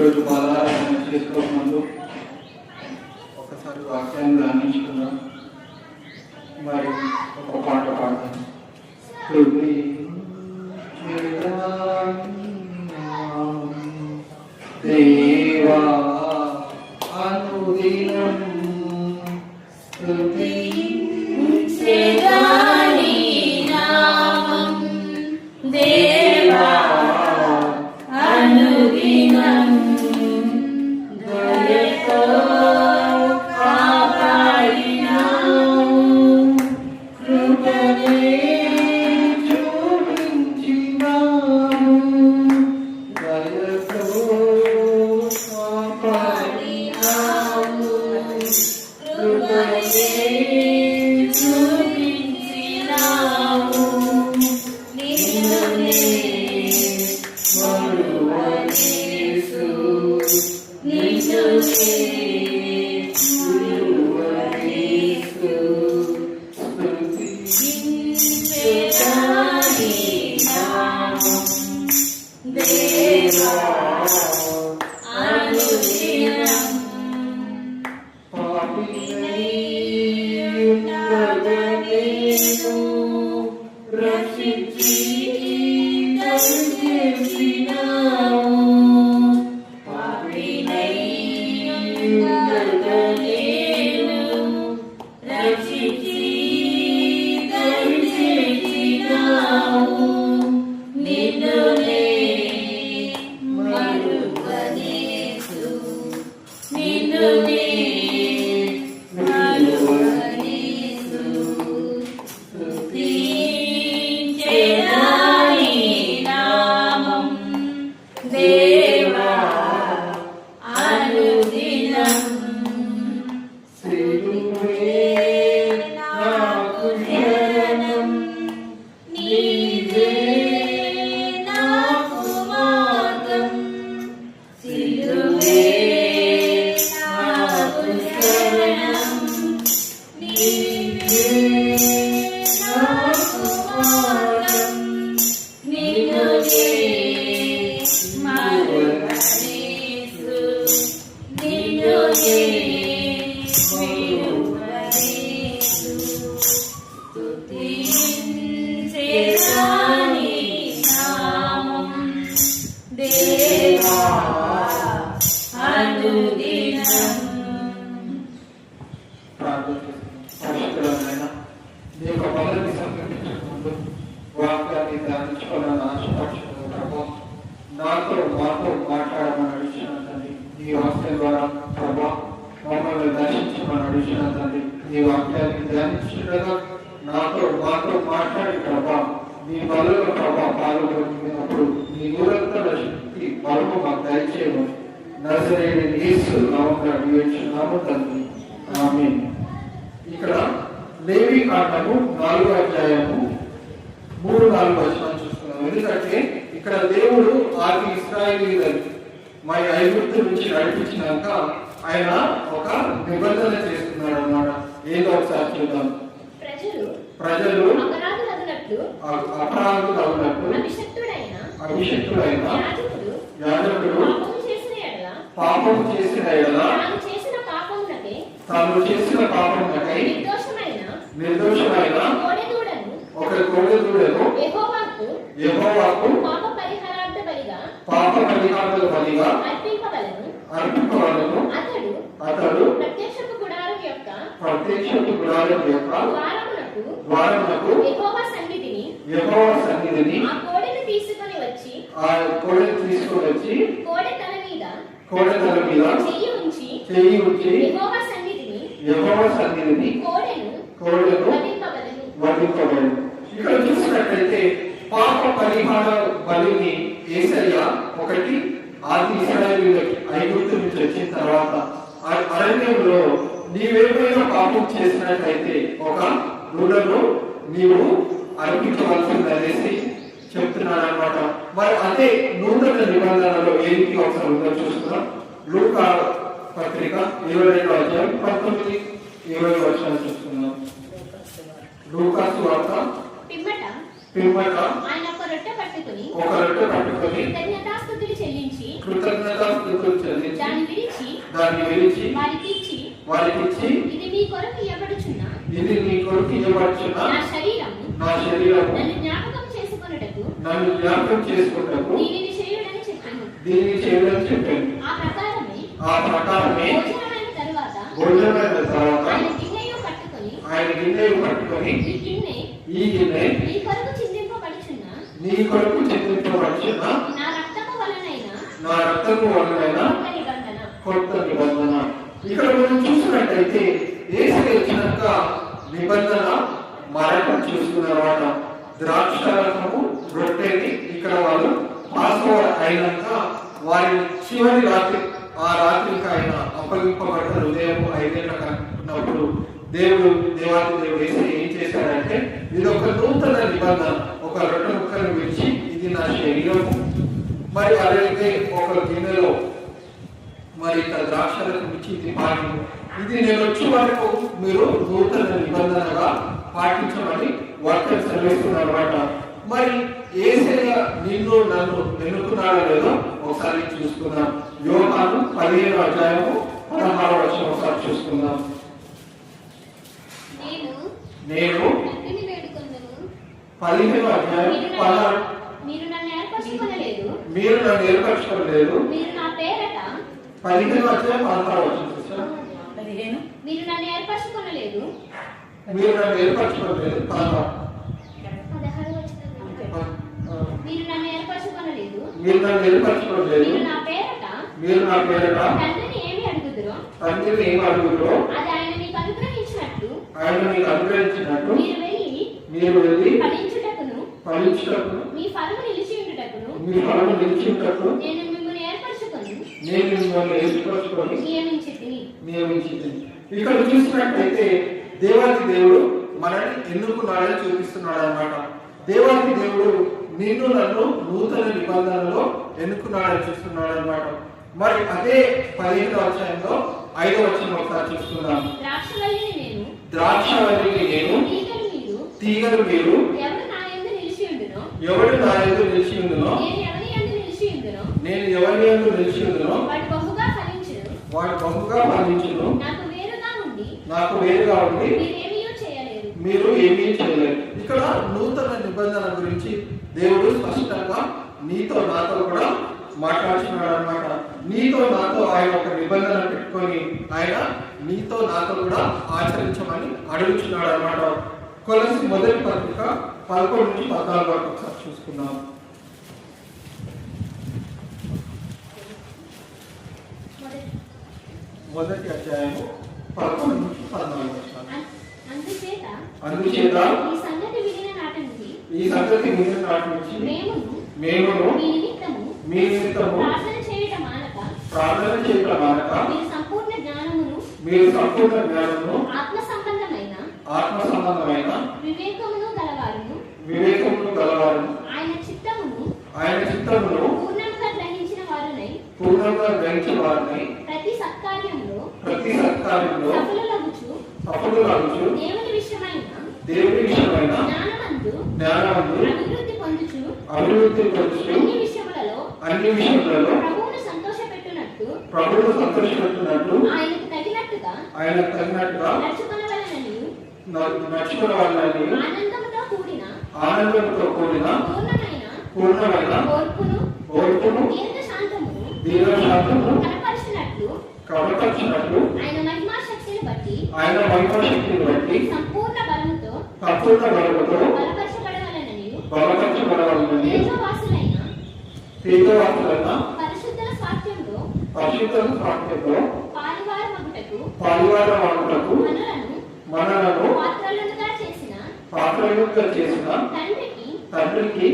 ఈరోజు బాలారాధన చేసుకోకముందు ఒకసారి వాక్యాన్ని ధ్యానించుకున్నాం. మరి ఒక పాట పాడతాం. దేవా అనుదినం వాక్యాన్ని ధ్యానించుకోవాలని ఆశపడుతున్నాము. నాతో మాతో మాట్లాడమని అడిగిన తండ్రి, ఈ వాక్యం ద్వారా ప్రభా మమ్మల్ని దర్శించమని అడిగిన తండ్రి, ఈ వాక్యాన్ని ధ్యానించుకుంటా నాతో మాతో మాట్లాడి ప్రభా మీ బలుల ప్రభా పాల్గొన్నప్పుడు మీ నిరంతర శక్తి బలము మాకు దయచేయమని నజరేయుడైన యేసు నామమున అడిగినాము తండ్రి, ఆమేన్. ఇక్కడ లేవి కాండము 4వ అధ్యాయము 3-4 వచనాలు చూస్తున్నాం. ఎందుకంటే ఇక్కడ దేవుడు ఆది ఇశ్రాయేలీయులను మరి ఐగుప్తు నుంచి నడిపించినాక ఆయన ఒక నిబంధన చేస్తున్నాడు అన్నమాట. ఏదో ఒకసారి చూద్దాం. ప్రజలు అపరాధులు అవునట్టు అభిషక్తుడైన యాజకుడు పాపం చేసిన ఎడల తాను చేసిన పాపమునకై నిర్దోషమైన ఒక కోడెదూడను యెహోవాకు పాప పరిహారార్థ బలిగా అర్పింపవలెను. అతడు ప్రత్యక్షపు గుడారం యొక్క ద్వారమునకు యెహోవా సన్నిధిని ఆ కోడెను తీసుకొని వచ్చి కోడె తల మీద చెయ్యి ఉంచి యెహోవా సన్నిధిని కోడెను వధింపబడెను. ఇక్కడ చూసినట్లయితే పాప పరిహార బలిని యేసయ్య ఒకటి ఆది ఇశ్రాయేలీయులకి ఐగుప్తు నుంచి వచ్చిన తర్వాత అరణ్యంలో నీవేమైనా పాపం చేసినట్లయితే ఒక దూడను నీవు అర్పించవలసిందనేసి చెప్తున్నాడు అన్నమాట. మరి అదే నూతన నిబంధనలో ఏమిటి ఒకసారి ఉందో చూస్తున్నాం. లూకా పత్రిక 22వ అధ్యాయం 19-20 వచనాలు చూస్తున్నాం. లూకా సువార్త పిమ్మట ఆయన ఒక రొట్టె పట్టుకొని కృతజ్ఞతాస్తుతులు దాన్ని విరిచి వారికిచ్చి ఇది మీ కొరకు ఇవ్వబడుచున్న నా శరీరము నన్ను జ్ఞాపకం చేసుకొనుటకు దీనిని చేయుడని చెప్పాను. ఆ ప్రకారమే భోజనమైన తర్వాత ఆయన గిన్నెను పట్టుకొని ఈ గిన్నె నీ కొరకు చిందింపబడుచున్న నా రక్తము వలనైన కొత్త నిబంధన. ఇక్కడ మనం చూసినట్టయితే యేసు వచ్చినాక నిబంధన మారటం చూసుకున్నమాట. ద్రాక్షారసము రొట్టెని ఇక్కడ వాళ్ళు పాస్ఓవర్ అయినాక వారి చివరి రాత్రి ఆ రాత్రికి ఆయన అప్పగింపబడ్డ ఉదయం 5 గంటలకు అనుకున్నప్పుడు దేవాది దేవుడు ఏం చేశాడంటే ఇది ఒక నూతన నిబంధన. ఒక రొట్టె ముక్కను విడిచి ఇది నా శరీరము, మరి అలాగే ఒక గిన్నెలో మరి ఇక్కడ ద్రాక్షరసం ఇచ్చి ఇది పాడి ఇది నేను వచ్చే వరకు మీరు నూతన నిబంధనగా పాటించమని వాక్యం సెలవిస్తున్నారు అన్నమాట. మరి యేసయ్య నిన్ను నన్ను ఎన్నుకున్నాడో లేదో ఒకసారి చూసుకుందాం. యోహాను 15:16 ఒకసారి చూసుకుందాం. నేను 15:16 మీరు నన్ను ఏర్పరచుకోలేదు 15:16 మీరు నన్ను ఏర్పరచుకోలేదు మీరు నన్ను ఏర్పరచుకోలేదు మీరు నా పేరట తండ్రిని ఏమి అడుగుదురో అది ఆయన మీకు అనుగ్రహించినట్టు మీరు వెళ్ళి ఫలించుటకును మీ ఫలము నిలిచి ఉండుటకును నేను మిమ్మల్ని ఏర్పరచుకొని నియమించితిని. ఇక్కడ చూసినట్లయితే దేవాది దేవుడు మనల్ని ఎన్నుకున్నాడని చూపిస్తున్నాడు అన్నమాట. దేవాది దేవుడు నిన్ను నన్ను నూతన నిబంధనలో ఎన్నుకున్నాడని చూస్తున్నాడు అన్నమాట. మరి అదే 15వ అధ్యాయంలో 5వ వచనం ఒకసారి చూస్తున్నాం. ద్రాక్షవల్లిని నేను తీగలు మీరు ఎవడు నా యందు నిలిచి ఉండునో నేను ఎవరి యందు నిలిచి ఉండునో వాడు బహుగా ఫలించును. నాకు వేరుగా ఉండి మీరు ఏమీ చేయలేరు. ఇక్కడ నూతన నిబంధన గురించి దేవుడు స్పష్టంగా నీతో నాతో కూడా మాట్లాడుతున్నాడు అన్నమాట. నీతో నాతో ఆయన ఒక నిబంధన పెట్టుకొని ఆయన నీతో నాతో కూడా ఆచరించమని అడుగుతున్నాడు అన్నమాట. కొలసి మొదటి పత్రిక 11-14 వరకు ఒకసారి చూసుకుందాం. మొదటి అధ్యాయము 11-14. అందుచేత ఈ సంగతి వినిన నాటి నుంచి మేము మీ నిమిత్తము ప్రార్థన చేయటం మానక మీరు సంపూర్ణ జ్ఞానమును ఆత్మ సంబంధమైన వివేకమును గలవారు ఆయన చిత్తమును పూర్ణంగా గ్రహించిన వారిని ప్రతి సత్కార్యంలో సఫలులగుచు దేవుని విషయమైన జ్ఞానమందు అభివృద్ధి పొందుచు అన్ని విషయములలో ప్రభువును సంతోషపెట్టునట్లు ఆయనకు తగినట్టుగా నడుచుకునవాలని ఆనందంతో కూడిన పూర్ణమైన ఓర్పును దీర్ఘశాంతమును కనపరిచినట్లు ఆయన మహిమా శక్తిని బట్టి సంపూర్ణ బలముతో బలపరచబడవలెనని తీర్థవాసులైన పరిశుద్ధుల స్వాస్థ్యంలో పాలువారమగుటకు మనలను పాత్రలుగా చేసిన తండ్రికి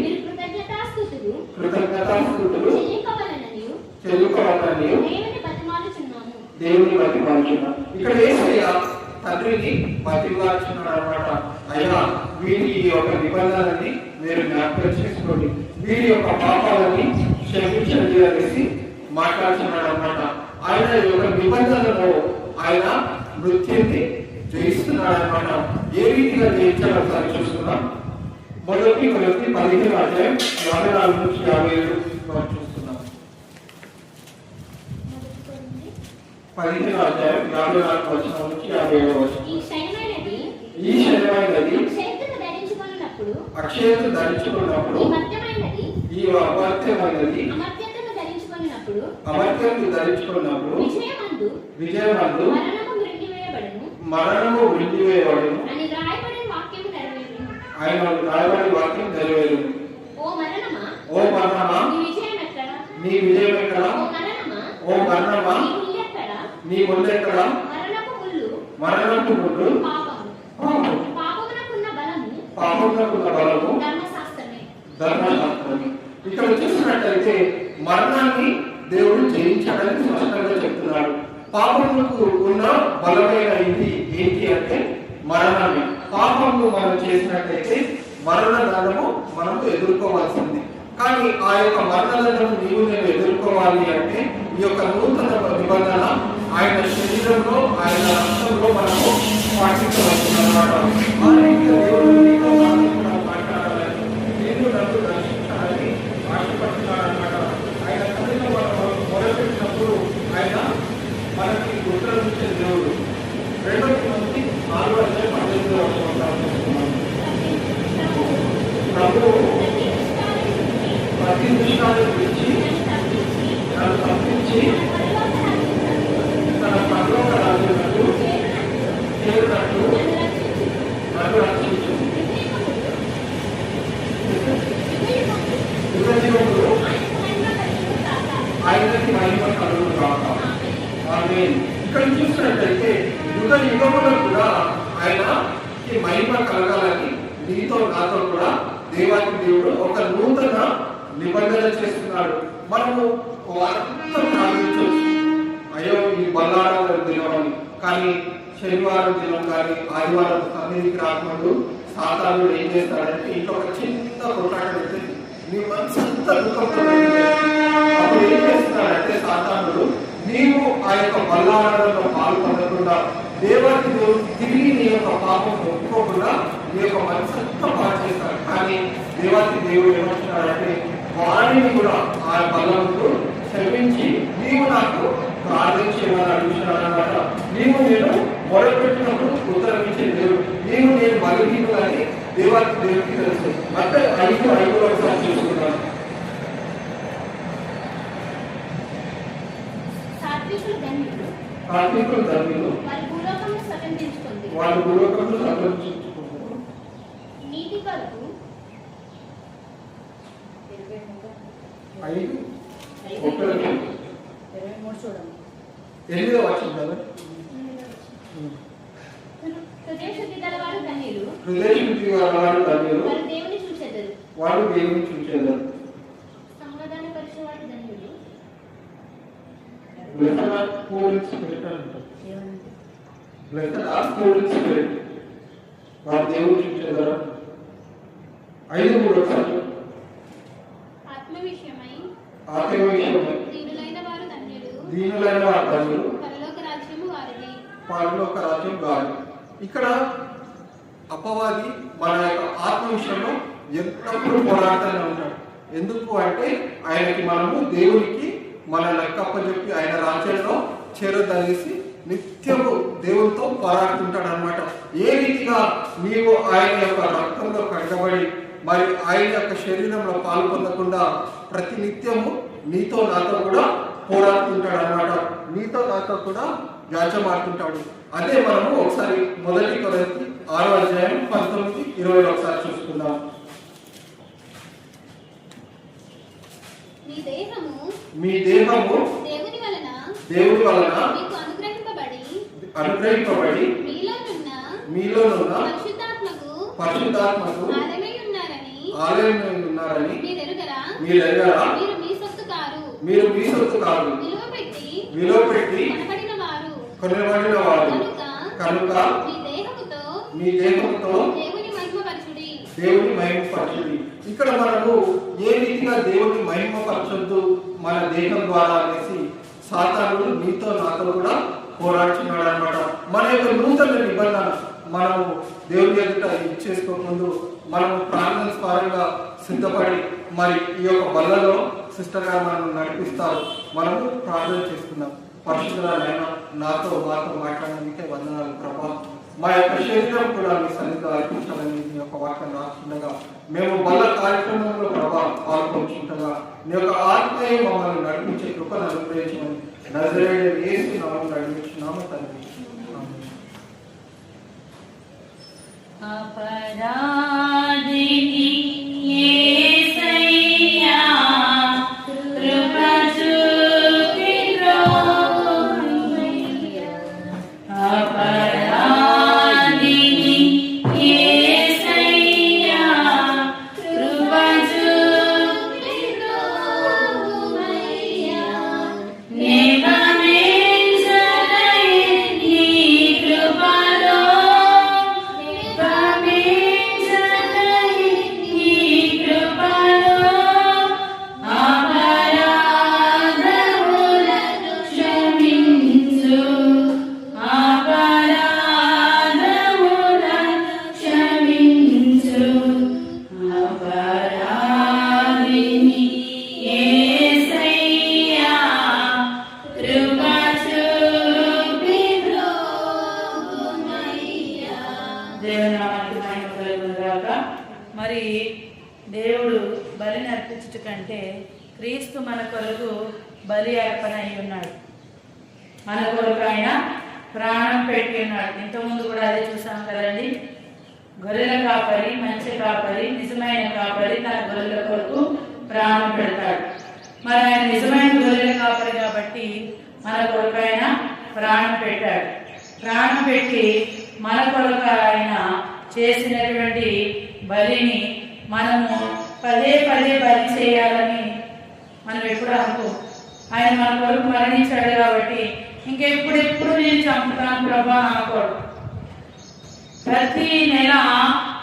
కృతజ్ఞతాస్తుతులు చెల్లుకోవాలని దేవుని బతిమాలుచున్నాం. ఇక్కడ యేసయ్య తండ్రిని బతిమాలుచున్నాడు అన్నమాట. అయ్యా వీరి యొక్క నిబంధనని మీరు జ్ఞాపకం చేసుకోండి, వీరి యొక్క పాపాలని క్షమించండి అనేసి మాట్లాడుతున్నాడు అన్నమాట. ఆయన యొక్క నిబంధనలో ఆయన మృత్యుని జయిస్తున్నాడు అన్నమాట. ఏ రీతిగా జయించాలో ఒకసారి చూస్తున్నాం. మొదటి కొలసి 15:54-57 చూస్తున్నాం. 15వ అధ్యాయం 54వ వచనం నుంచి 57వ వచనం. ఈ క్షయమైనది అక్షయతను ధరించుకున్నప్పుడు ఈ మధ్యమైనది ఈ అమర్త్యమైనది అమర్త్యతను ధరించుకున్నప్పుడు విజయమందు మరణము మృంగివేయబడును అని రాయబడిన వాక్యం నెరవేరును. ఆయన రాయబడిన వాక్యం నెరవేరును. ఓ మరణమా నీ విజయం ఎక్కడ? ఎక్కడ? ఓ మరణమా నీ ముళ్ళు ఎక్కడ? మరణపు ముళ్ళు పాపమునకున్న బలము ధర్మశాస్త్రమే. ఇక్కడ చూసినట్లయితే మరణాన్ని దేవుడు జయించాడని స్పష్టంగా చెప్తున్నాడు. పాపములకు ఉన్న బలమైన ఇది ఏంటి అంటే మరణమే. పాపము మనం చేసినట్లయితే మరణదండము మనము ఎదుర్కోవాల్సింది. కానీ ఆ యొక్క మరణదండము నీవు నేను ఎదుర్కోవాలి అంటే ఈ యొక్క నూతన నిబంధన ఆయన శరీరంలో ఆయన రక్తంలో మనము పాటించవలసిందన్నమాట. ఆ రీతిగా దేవుడు నీతో నాతో కూడా మాట్లాడాలని, నేను నన్ను రక్షించాలని ఆశపడుతున్నాడన్నమాట. ఆయన సన్నిధిలో మనం మొదలుపెట్టినప్పుడు ఆయన మనకి ఉత్తరం ఇచ్చే దేవుడు. 2 Timothy 4:18 ప్రభువు ప్రతి దుష్టాన్ని గురించి నన్ను తప్పించి తన పరలోక రాజ్యమునకు చేరునట్టు నన్ను రక్షించు. యుగజీవములు ఆయనకి మహిమ కలుగును గాక. ఆమేన్. ఇక్కడ చూసినట్లయితే యుగ యుగములో కూడా ఆయనకి మహిమ కలగాలని నీతో నాతో కూడా దేవానికి దేవుడు ఒక నూతన నిబంధన చేస్తున్నాడు. మనము వారంతా ప్రార్థించవచ్చు, అయ్యో ఈ బల్లారాల దినం అని. కానీ శనివారం దినం కానీ ఆదివారం సన్నిధికి రాకముందు సాతానుడు ఏం చేస్తాడంటే ఇంట్లో ఒక చిన్న కొట్లాట పెట్టి నీ మనసు అంతా దుఃఖంతో అప్పుడు ఏం చేస్తున్నాడంటే సాతానుడు నీవు ఆ యొక్క బల్లారాలలో పాల్పొందకుండా దేవానికి దేవుడు తిరిగి నీ యొక్క పాపం ఒప్పుకోకుండా నీ యొక్క మనసు అంతా పాటు చేస్తాడు. కానీ దేవానికి దేవుడు ఏమంటున్నాడంటే వారిని కూడా ఆ బలంతో క్షమించి నీవు నాకు ప్రార్థించేవారు అడుగుతున్నాడు అన్నమాట. నీవు నేను మొదలుపెట్టినప్పుడు ఉత్తరమించే దేవుడు, నీవు నేను బలహీను అని దేవానికి దేవుడికి తెలుసు. అంటే 5 ఒకసారి చూసుకున్నాను. ఆత్మికులు ధన్యులు వారి భూలోకంలో సంతరించుకుంటారు. నీతి కొరకు 8వ వచనం కదా. హృదయశుద్ధి గలవారు ధన్యులు వారు దేవుని చూచెదరు. సమాధానపరిచేవారు ధన్యులు వారు దేవుని చూచెదరు. 5:3 ఒకసారి ఆత్మ విషయమై దీనులైన వారు ధన్యులు పరలోక రాజ్యం గాలి. ఇక్కడ అపవాది మన యొక్క ఆత్మ విషయంలో ఎల్లప్పుడూ పోరాడుతూనే ఉంటాడు. ఎందుకు అంటే ఆయనకి మనము దేవునికి మన లెక్కప్పచెప్పి ఆయన రాజ్యంలో చేరదనేసి నిత్యము దేవునితో పోరాడుతుంటాడు అనమాట. ఏ రీతిగా నీవు ఆయన యొక్క రక్తంలో కడగబడి మరి ఆయన యొక్క శరీరంలో పాల్పొందకుండా ప్రతి నిత్యము నీతో నాతో కూడా పోరాడుతుంటాడు అనమాట. నీతో నాతో కూడా వ్యాజ్యమాడుతుంటాడు. అదే మనము ఒకసారి 1 కొరింథీ 6:19-20 ఒకసారి చూసుకుందాం. మీ దేహము దేవుని వలన అనుగ్రహింపబడి మీలోనున్న పరిశుద్ధాత్మకు ఆలయమై ఉన్నారని మీరు ఎరుగరా? మీరు మీ సొత్తు కాదు, విలువ పెట్టి కొనబడిన వారు కనుక మీ దేహంతో దేవుని మహిమపరచుడి. ఇక్కడ మనము ఏ రీతిగా దేవుని మహిమపరచొద్దు మన దేహం ద్వారా అనేసి సాతానుడు నీతో నాతో కూడా పోరాడుతున్నాడు అనమాట. మన యొక్క నూతన నిబంధన మనము దేవుని ఎదుట ఇచ్చేసుకోకముందు మనము ప్రార్థన స్వరంగా సిద్ధపడి మరి ఈ యొక్క బల్లలో సిస్టర్ గారు మనం నడిపిస్తారు. మనము ప్రార్థన చేసుకుందాం. పరిశుద్ధులైన నాతో మాతో మాట్లాడడానికి వందనాలు ప్రభా. మా యొక్క శరీరం కూడా మీ సన్నిధిలో అర్పించాలని మీ యొక్క వాక్యం రాస్తుండగా మేము బల్ల కార్యక్రమంలో ప్రభా పాల్గొంటుండగా నీ యొక్క ఆత్మీయ మమ్మల్ని నడిపించే కృపను అనుగ్రహించమని నజరేయుడైన యేసు నామములో నడిపించున్నాము తండ్రి. అపరాధిని యేసయ్యా కృప చూపి బ్రోవయ్యా. అపరాధిని యేసయ్యా కృప చూపి బ్రోవయ్యా. నే గమనించదై నీ కృపలో మరి దేవుడు బలిని అర్పించుట కంటే క్రీస్తు మన కొరకు బలి అర్పణ అయి ఉన్నాడు. మన కొరకు ఆయన ప్రాణం పెట్టి ఉన్నాడు. ఇంతకుముందు కూడా అదే చూసాం కదండి. గొర్రెల కాపరి, మంచి కాపరి, నిజమైన కాపరి తన గొర్రెల కొరకు ప్రాణం పెడతాడు. మరి ఆయన నిజమైన గొర్రెల కాపరి కాబట్టి మన కొరకు ఆయన ప్రాణం పెట్టాడు. ప్రాణం పెట్టి మన కొరకు ఆయన చేసినటువంటి బలిని మనము పదే పదే బలి చేయాలని మనం ఎప్పుడు అనుకో. ఆయన మన కొరకు మరణించాడు కాబట్టి ఇంకెప్పుడెప్పుడు నేను చంపుతాను ప్రభా అనుకోడు. ప్రతి నెల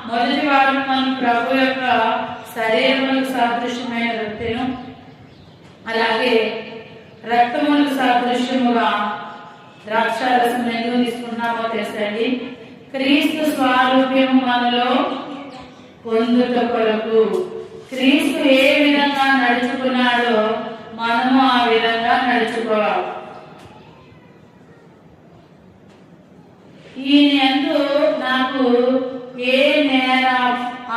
మొదటి వారం మనం ప్రభు యొక్క శరీరములకు సాదృశ్యమైన రొట్టెను, అలాగే రక్తములకు సాదృశ్యముగా ద్రాక్షారసం ఎందుకు తీసుకున్నామో తెలుసండి. క్రీస్తు స్వారూప్యము మనలో పొందుట కొరకు క్రీస్తు ఏ విధంగా నడుచుకున్నాడో మనము ఆ విధంగా నడుచుకోవాలి. ఈయన యందు నాకు ఏ నేర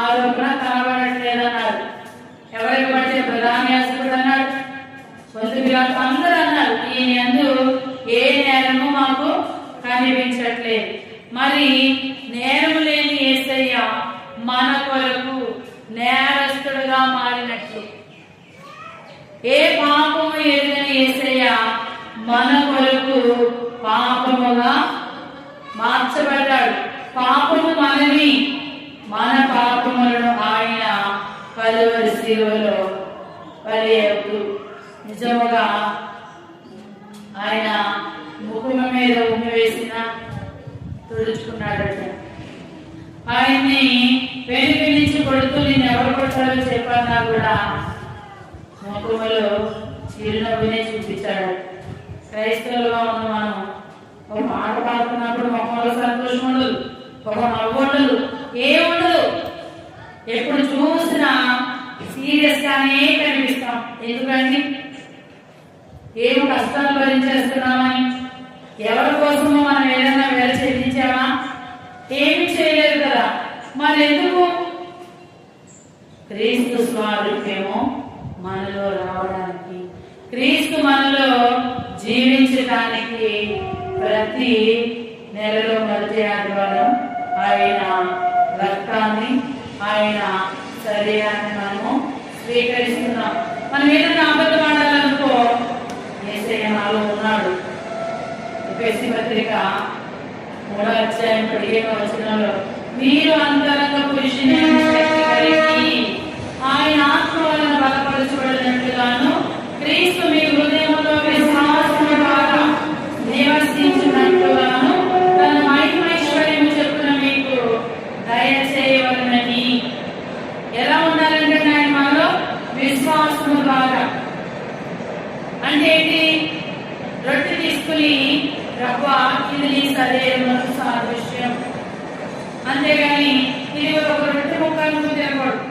ఆరోపణ కనబడట్లేదన్నారు. ఎవరికి పడితే ప్రధాన యాజకుడు అన్నాడు, అందరూ అన్నారు ఈయన యందు ఏ నేరము మాకు కనిపించట్లేదు. మరి నేరము లేని యేసయ్య మన కొరకు నేరస్తుడుగా మారినట్లు, ఏ పాపము ఎరుగని యేసయ్య మన కొరకు పాపముగా మార్చబడ్డాడు. పాపము మనని, మన పాపములను ఆయన కలువరి శిలువలో బలియకు నిజముగా ఆయన ముఖము మీద ఉమ్మి వేసిన తుడుచుకున్నాడట. ఆయన్ని వెనుక నుంచి కొడుతూ నేను ఎవరు కొట్టాలో చెప్పన్నా కూడా ముఖములో చిరునవ్వునే చూపించాడు. క్రైస్తవులుగా ఉన్న మనం ఒక మాట పాడుతున్నప్పుడు ముఖంలో సంతోషం ఉండదు, ఒక నవ్వు ఉండదు, ఏముండదు. ఎప్పుడు చూసినా సీరియస్ గానే కనిపిస్తాం. ఎందుకండి? ఏమి కష్టాలు భరించేస్తున్నామని. ఎవరి కోసమో మనం ఏదైనా వేల చెల్లించామా? ఏమి చేయలేదు కదా. మరి ఎందుకు? క్రీస్తు స్వారూప్యము మనలో రావడానికి, క్రీస్తు మనలో జీవించడానికి ప్రతి నెలలో మొదటి ఆదివారం ఆయన రక్తాన్ని, ఆయన శరీరాన్ని మనము స్వీకరిస్తున్నాం. మనం ఏదైనా అబద్ధం ఆడాలనుకో, యేసయ్య నాలో ఉన్నాడు. ఎఫెసీ పత్రిక 3వ అధ్యాయం 15వ వచనంలో మీరు అంతరంగ పురుషుని శక్తి కలిగి ఆయన ఆత్మ వలన బలపరచబడినట్లుగాను క్రీస్తు మీ హృదయంలో విశ్వాసము ద్వారా నివసించినట్లుగాను తన మహిమైశ్వర్యము చెప్పున మీకు దయచేయవలనని. ఎలా ఉండాలంటే ఆయన మనలో విశ్వాసము ద్వారా అంటే ఏంటి? రొట్టె తీసుకుని రవ్వ ఇది నీ శరీరములకు సాదృశ్యం, అంతేగాని ఇది ఒక రొట్టె ముక్కలను తినకూడదు.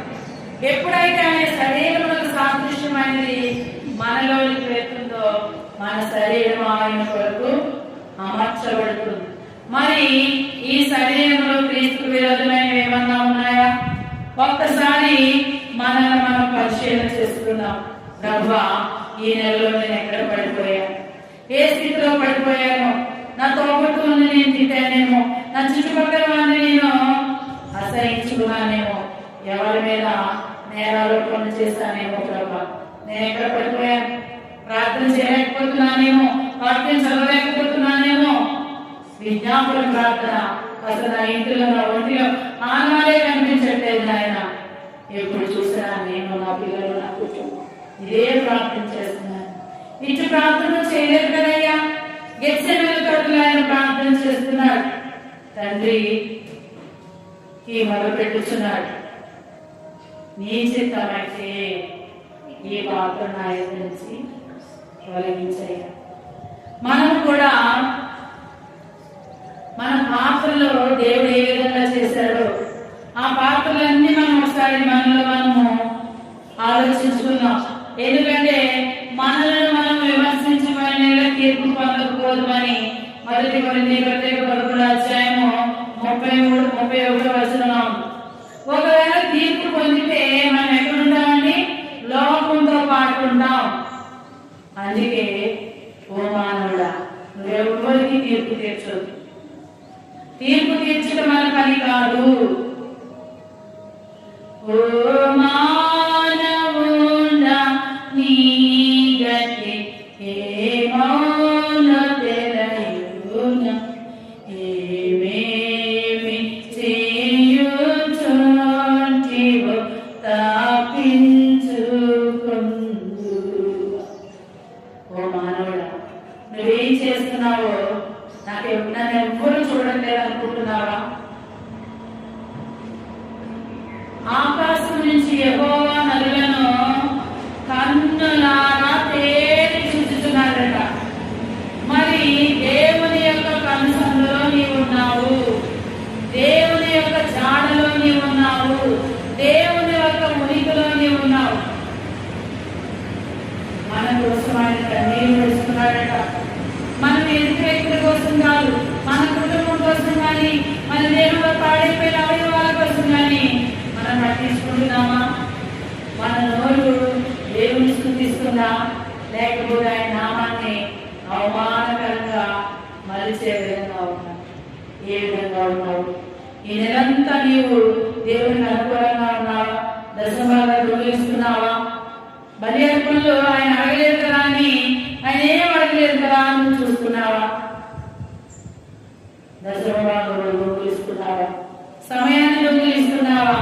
ఎప్పుడైతే ఆయన శరీరములకు సాదృశ్యమైనది మనలోనికి వెళ్తుందో మన శరీరం ఆయన కొరకు అమర్చబడుతుంది. మరి ఈ శరీరంలో క్రీస్తు విరోధమైనవి ఏమన్నా ఉన్నాయా? ఒక్కసారి మనల్ని మనం పరిశీలన చేసుకుందాం. ప్రభువా, ఈ నెలలో నేను ఎక్కడ పడిపోయాను, ఏ స్థితిలో పడిపోయాను, నా తోబుట్టువుని నేను తిట్టానేమో, నా చుట్టుపక్కల వారిని నేను అసహించుకున్నానేమో, ఎవరి మీద నేరారోపణలు చేస్తానేమో. ప్రభా, నేను ఎక్కడ పడిపోయాను? ప్రార్థన చేయలేకపోతున్నానేమో, వాక్యం చదవలేకపోతున్నానేమో. విజ్ఞాపన ప్రార్థన అసలు నా ఇంటిలో, నా ఒంటిలో ఆనాలే కనిపించట్లేదు నాయన. ఎప్పుడు చూసినా నేను, నా పిల్లలు, నా కుటుంబం ఇదే ప్రార్థన చేస్తున్నాను. ఇటు ప్రార్థన చేయలేదు కదయ్యా. గెత్సెమనే తోటలో ఆయన ప్రార్థన చేస్తున్నాడు. తండ్రి ఈ మొదలుపెట్టుచున్నాడు, నీ చిత్తమైతే ఈ పాత్ర నా ఎదురు నుంచి తొలగించయ్యా. మనం కూడా మన పాత్రలో దేవుడు ఏ విధంగా చేశాడో ఆ పాత్రలన్నీ మనం ఒకసారి మనలో మనము ఆలోచించుకున్నాం. ఎందుకంటే మనలను మనం విమర్శించబడిన తీర్పు పొందకపోదు అని 1 కొరింథీయులకు 11వ అధ్యాయము 33-31 వచనం. ఒకవేళ తీర్పు పొందితే మనం ఎక్కడుంటామండి? లోకంతో పాటు ఉంటాం. అందుకే ఓ మానవుడా, నువ్వెవరికి తీర్పు తీర్చొద్దు. తీర్పు తీర్చడం మన పని కాదు. ఓ మానవుడా, నీ గతి ఏమౌనో తెలియునా, ఏమేమి చేయుచుంటివో తప్పించుకుందు. ఓ మానవుడా, నువ్వేం చేస్తున్నావో నన్ను ఎవ్వరూ చూడలేదు అనుకుంటున్నావా? ఆకాశం నుంచి యెహోవా నదులను కన్నులారా తేరి చూచుచున్నాడట. మరి దేవుని యొక్క కనుసంలో నీవున్నావు, దేవుని యొక్క జాడలో నీవున్నావు, దేవుని యొక్క ఉనికిలో నీవున్నావు. మన కోసం ఆయన కన్నీరు విడుస్తున్నాడట. మనం ఎదుటి వ్యక్తుల కోసం కాదు, మన కుటుంబం కోసం కానీ, మన దేవుడు పాడైపోయిన అవయవాల కోసం కానీ మనం పట్టించుకుంటున్నామా? మన నోరు దేవుని స్తుతిస్తుందా, లేకపోతే ఆయన నామాన్ని అవమానకరంగా మలిచే విధంగా ఉన్నావు? ఏ విధంగా ఉన్నావు? ఈ నెలంతా నీవు దేవునికి అనుకూలంగా ఉన్నావా? దశభాగాలు దొంగిలిస్తున్నావా? బలి అర్పణలు ఆయన అడగలేదు కదా అని, ఆయన ఏం అడగలేదు కదా అని చూస్తున్నావా? దశభాగాలు దొంగిలిస్తున్నావా? సమయాన్ని దొంగిలిస్తున్నావా?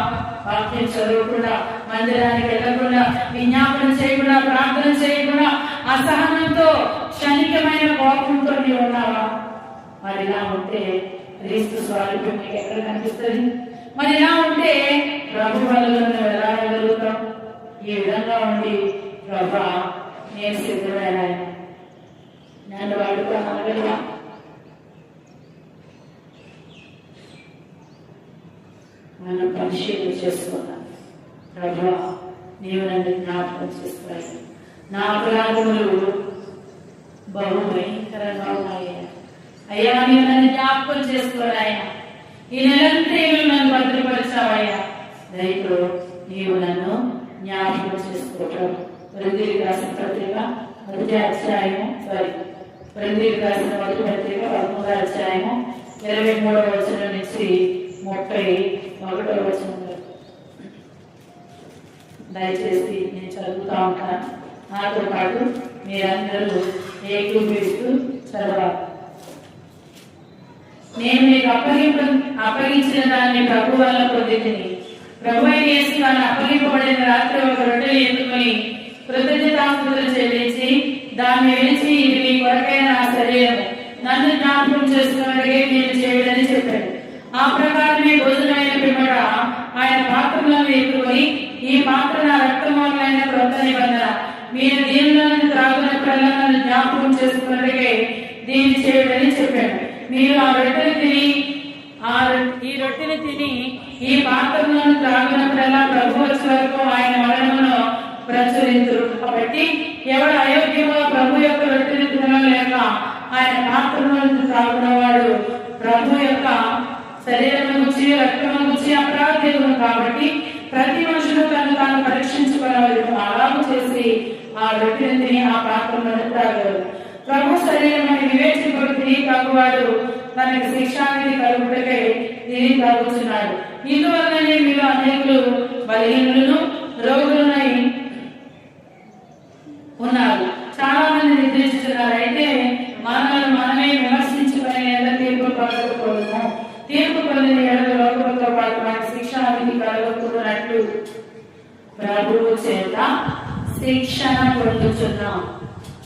వాక్యం చదవకుండా, మందిరానికి వెళ్ళకుండా, విజ్ఞాపన చేయకుండా, ప్రార్థన చేయకుండా, అసహనంతో, క్షణికమైన కోపంతో నీవు ఉన్నావా? మరి ఇలా ఉంటే క్రీస్తు స్వారూప్యం నీకు ఎక్కడ కనిపిస్తుంది? మరి ఇలా ఉంటే ప్రభు వల్ల ఎలా వెళ్ళగలుగుతాం? ఈ విధంగా ఉండి, ప్రభా నేను సిద్ధమైన నన్ను వాడుకోనగలవా? మనం పరిశీలన చేసుకున్నాం. ప్రభా నీవు నన్ను జ్ఞాపకం చేసుకోవాలి. నా అపరాధములు బహు భయంకరంగా ఉన్నాయి అయ్యా. నీవు నన్ను జ్ఞాపకం చేసుకోవాలయ్యా. ఈ నెలంతా నన్ను భద్రపరిచావయ్యా. దయతో నీవు నన్ను జ్ఞాపకం చేసుకోవటం. కొరింథీయులకు రాసిన పత్రిక 1వ అధ్యాయము 13వ అధ్యాయము 23వ వచనం నుంచి 31వ వచనం వరకు దయచేసి నేను చదువుతా ఉంటాను. నాతో పాటు మీరందరూ ఏకీభవిస్తూ చదవాలి. నేను మీకు అప్పగించిన దాన్ని ప్రభు వల్ల పొందితిని. ప్రభు అయిన యేసు తాను అప్పగింపబడిన రాత్రి ఒక రొట్టెలు ఎత్తుకొని కృతజ్ఞతాస్తుతులు చెల్లించి దాన్ని విడిచి, ఇది మీ కొరకైన నా శరీరం, నన్ను జ్ఞాపకం చేసుకున్నట్టుగా నేను చేయడని చెప్పాడు. ఆ ప్రకారమే భోజనమైన పిమ్మట ఆయన పాత్రలను ఎత్తుకొని, ఈ పాత్ర నా రక్తమూలమైన క్రొత్త నిబంధన, మీరు దీనిలో త్రాగునప్పుడల్లా నన్ను జ్ఞాపకం చేసుకున్నట్టుగా దీన్ని చేయడని చెప్పాడు. మీరు ఈ రొట్టెని తిని ఈ పాత్రలను త్రాగునప్పుడల్లా ప్రభు వచ్చే వరకు ఆయన మరణమును ప్రచురించురు. కాబట్టి ఎవడు అయోగ్యమో ప్రభు యొక్క రొట్టెని తాను పరీక్షించుకునేవారు అలాగూ చేసి ఆ వ్యక్తిని ఆ పాత్రలో తాగారు. ప్రభు శరీరమని వివేచింపబడి కాకువాడు తనకి శిక్షానికి కలుగుటకై దీని తాగుతున్నాడు. ఇందువల్లనే మీరు అనేకులు బలహీనులను రోగులనై ఉన్నారు, చాలా మంది నిద్రించుతున్నారు. అయితే మనల్ని మనమే విమర్శించుకుని ఎలా తీర్పు పడకపోవడము, తీర్పు పొందిన ఎడలు లోకముతో పాటు మనకి శిక్షానికి కలుగుతున్నట్లు ప్రభువు చేత శిక్షణ పొందుతున్నాం.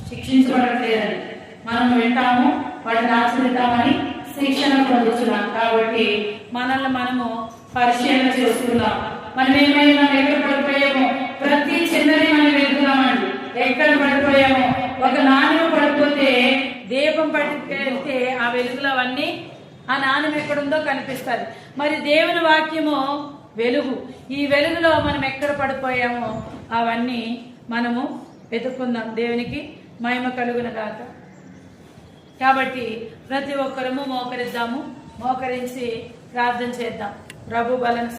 శిక్షించబడట్లేదని మనం వింటాము, వాటిని ఆచరిద్దామని శిక్షణ పొందుతున్నాం. కాబట్టి మనల్ని మనము పరిశీలన చేసుకుందాం. మనం ఏమైనా ఎక్కడ పడిపోయామో ప్రతి చిన్నది మనం వెళ్తున్నామండి. ఎక్కడ పడిపోయామో, ఒక నాణ్యం పడిపోతే దీపం పడితే ఆ వెలుగులో అవన్నీ ఆ నాణ్యం ఎక్కడుందో కనిపిస్తుంది. మరి దేవుని వాక్యము వెలుగు. ఈ వెలుగులో మనం ఎక్కడ పడిపోయామో అవన్నీ మనము వెతుక్కుందాం. దేవునికి మహిమ కలుగును గాక. కాబట్టి ప్రతి ఒక్కరము మోకరిద్దాము, మోకరించి ప్రార్థన చేద్దాం. ప్రభు బలను